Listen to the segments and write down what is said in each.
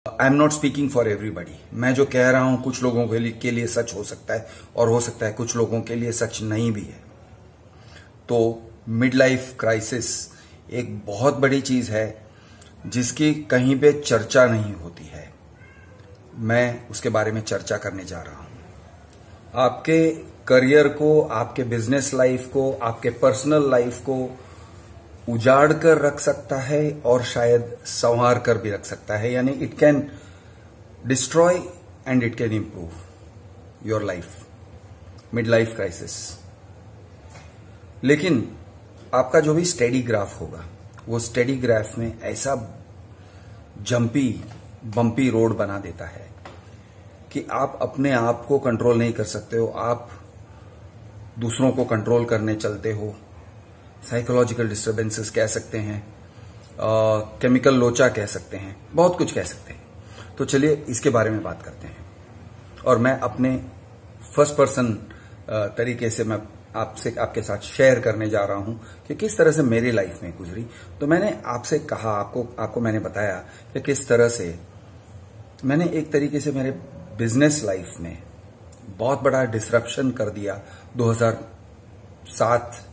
I am not speaking for everybody. मैं जो कह रहा हूं कुछ लोगों के लिए सच हो सकता है और हो सकता है कुछ लोगों के लिए सच नहीं भी है। तो मिड लाइफ क्राइसिस एक बहुत बड़ी चीज है जिसकी कहीं पे चर्चा नहीं होती है। मैं उसके बारे में चर्चा करने जा रहा हूं। आपके करियर को, आपके बिजनेस लाइफ को, आपके पर्सनल लाइफ को उजाड़ कर रख सकता है और शायद संवार कर भी रख सकता है। यानी it can destroy and it can improve your life. Mid life crisis. लेकिन आपका जो भी स्टेडी ग्राफ होगा, वो स्टेडी ग्राफ में ऐसा जंपी बम्पी रोड बना देता है कि आप अपने आप को कंट्रोल नहीं कर सकते हो। आप दूसरों को कंट्रोल करने चलते हो। साइकोलॉजिकल डिस्टर्बेंसेस कह सकते हैं, केमिकल लोचा कह सकते हैं, बहुत कुछ कह सकते हैं। तो चलिए इसके बारे में बात करते हैं। और मैं अपने फर्स्ट पर्सन तरीके से मैं आपके साथ शेयर करने जा रहा हूं कि किस तरह से मेरी लाइफ में गुजरी। तो मैंने आपसे कहा, आपको मैंने बताया कि किस तरह से मैंने एक तरीके से मेरे बिजनेस लाइफ में बहुत बड़ा डिसरप्शन कर दिया 2007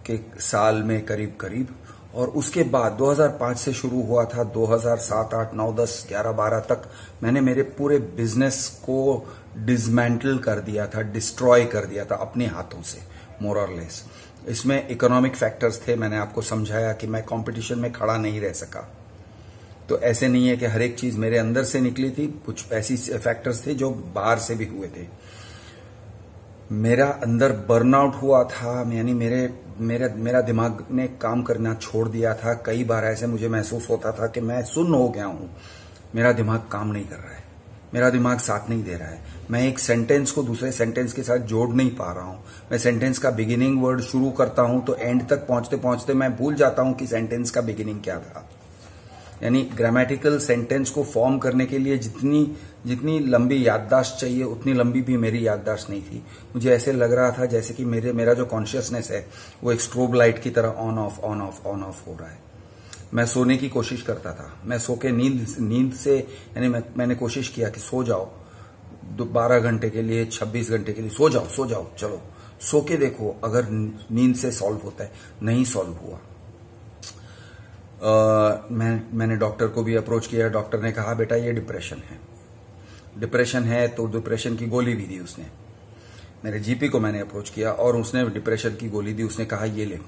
के साल में करीब। और उसके बाद 2005 से शुरू हुआ था, 2007, 8, 9, 10, 11, 12 तक मैंने मेरे पूरे बिजनेस को डिसमेंटल कर दिया था, डिस्ट्रॉय कर दिया था अपने हाथों से, मोर और लेस। इसमें इकोनॉमिक फैक्टर्स थे। मैंने आपको समझाया कि मैं कंपटीशन में खड़ा नहीं रह सका। तो ऐसे नहीं है कि हर एक चीज मेरे अंदर से निकली थी, कुछ ऐसी फैक्टर्स थे जो बाहर से भी हुए थे। मेरा अंदर बर्नआउट हुआ था, यानी मेरा दिमाग ने काम करना छोड़ दिया था। कई बार ऐसे मुझे महसूस होता था कि मैं सुन्न हो गया हूं, मेरा दिमाग काम नहीं कर रहा है, मेरा दिमाग साथ नहीं दे रहा है। मैं एक सेंटेंस को दूसरे सेंटेंस के साथ जोड़ नहीं पा रहा हूं। मैं सेंटेंस का बिगिनिंग वर्ड शुरू करता हूं तो एंड तक पहुंचते पहुंचते मैं भूल जाता हूं कि सेंटेंस का बिगिनिंग क्या था। यानी ग्रामेटिकल सेंटेंस को फॉर्म करने के लिए जितनी लंबी याददाश्त चाहिए उतनी लंबी भी मेरी याददाश्त नहीं थी। मुझे ऐसे लग रहा था जैसे कि मेरा जो कॉन्शियसनेस है वो एक स्ट्रोब लाइट की तरह on off on off on off हो रहा है। मैं सोने की कोशिश करता था, मैं सो के नींद से, यानी मैंने कोशिश किया कि सो जाओ 12 घंटे के लिए, 26 घंटे के लिए, सो जाओ, चलो सो के देखो अगर नींद से सॉल्व होता है। नहीं सॉल्व हुआ। मैंने डॉक्टर को भी अप्रोच किया। डॉक्टर ने कहा बेटा ये डिप्रेशन है तो डिप्रेशन की गोली भी दी उसने। मेरे जीपी को मैंने अप्रोच किया और उसने डिप्रेशन की गोली दी। उसने कहा ये ले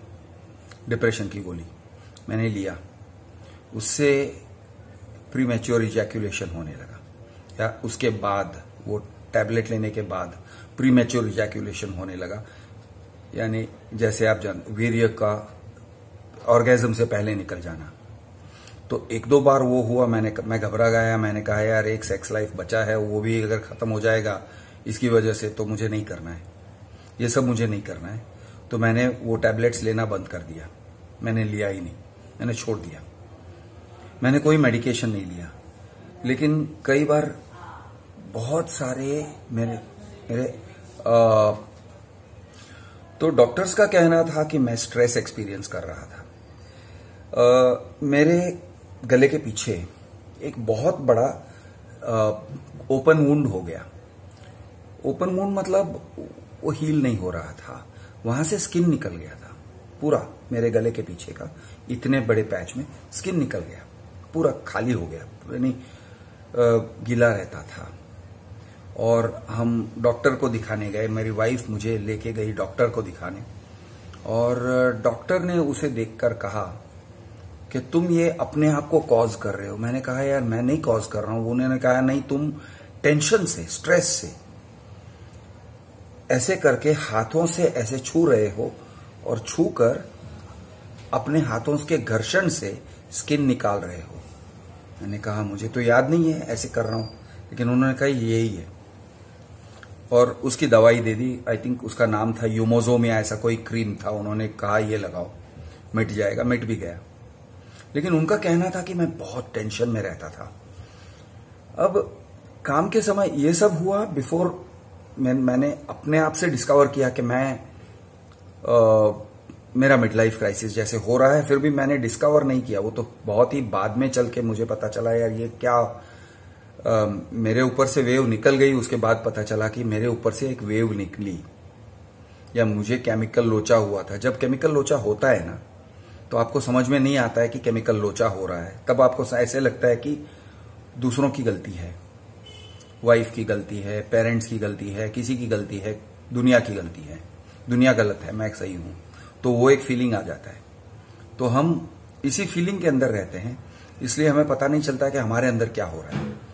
डिप्रेशन की गोली। मैंने लिया। उससे प्रीमैच्योर इजैक्यूलेशन होने लगा, या उसके बाद वो टैबलेट लेने के बाद प्रीमैच्योर इजैक्यूलेशन होने लगा। यानी जैसे आप जानते, वीर्य का ऑर्गेजम से पहले निकल जाना। तो 1-2 बार वो हुआ। मैं घबरा गया। मैंने कहा यार एक सेक्स लाइफ बचा है, वो भी अगर खत्म हो जाएगा इसकी वजह से तो मुझे नहीं करना है, ये सब मुझे नहीं करना है। तो मैंने वो टैबलेट्स लेना बंद कर दिया। मैंने लिया ही नहीं, मैंने छोड़ दिया। मैंने कोई मेडिकेशन नहीं लिया। लेकिन कई बार बहुत सारे मेरे तो डॉक्टर्स का कहना था कि मैं स्ट्रेस एक्सपीरियंस कर रहा था। मेरे गले के पीछे एक बहुत बड़ा ओपन वुंड हो गया। ओपन वुंड मतलब वो हील नहीं हो रहा था, वहां से स्किन निकल गया था पूरा। मेरे गले के पीछे का इतने बड़े पैच में स्किन निकल गया, पूरा खाली हो गया, यानी गीला रहता था। और हम डॉक्टर को दिखाने गए। मेरी वाइफ मुझे लेके गई डॉक्टर को दिखाने, और डॉक्टर ने उसे देखकर कहा कि तुम ये अपने आप को कॉज कर रहे हो। मैंने कहा यार मैं नहीं कॉज कर रहा हूं। उन्होंने कहा नहीं, तुम टेंशन से, स्ट्रेस से ऐसे करके हाथों से ऐसे छू रहे हो, और छू कर अपने हाथों के घर्षण से स्किन निकाल रहे हो। मैंने कहा मुझे तो याद नहीं है ऐसे कर रहा हूं, लेकिन उन्होंने कहा यही है। और उसकी दवाई दे दी। आई थिंक उसका नाम था यूमोजोम या ऐसा कोई क्रीम था। उन्होंने कहा ये लगाओ, मिट जाएगा। मिट भी गया। लेकिन उनका कहना था कि मैं बहुत टेंशन में रहता था। अब काम के समय ये सब हुआ मैंने अपने आप से डिस्कवर किया कि मेरा मिड लाइफ क्राइसिस जैसे हो रहा है, फिर भी मैंने डिस्कवर नहीं किया, वो तो बहुत ही बाद में चल के मुझे पता चला यार ये क्या मेरे ऊपर से वेव निकल गई। उसके बाद पता चला कि मेरे ऊपर से एक वेव निकली या मुझे केमिकल लोचा हुआ था। जब केमिकल लोचा होता है ना तो आपको समझ में नहीं आता है कि केमिकल लोचा हो रहा है, तब आपको ऐसे लगता है कि दूसरों की गलती है, वाइफ की गलती है, पेरेंट्स की गलती है, किसी की गलती है, दुनिया की गलती है, दुनिया गलत है, मैं सही हूं। तो वो एक फीलिंग आ जाता है। तो हम इसी फीलिंग के अंदर रहते हैं, इसलिए हमें पता नहीं चलता कि हमारे अंदर क्या हो रहा है।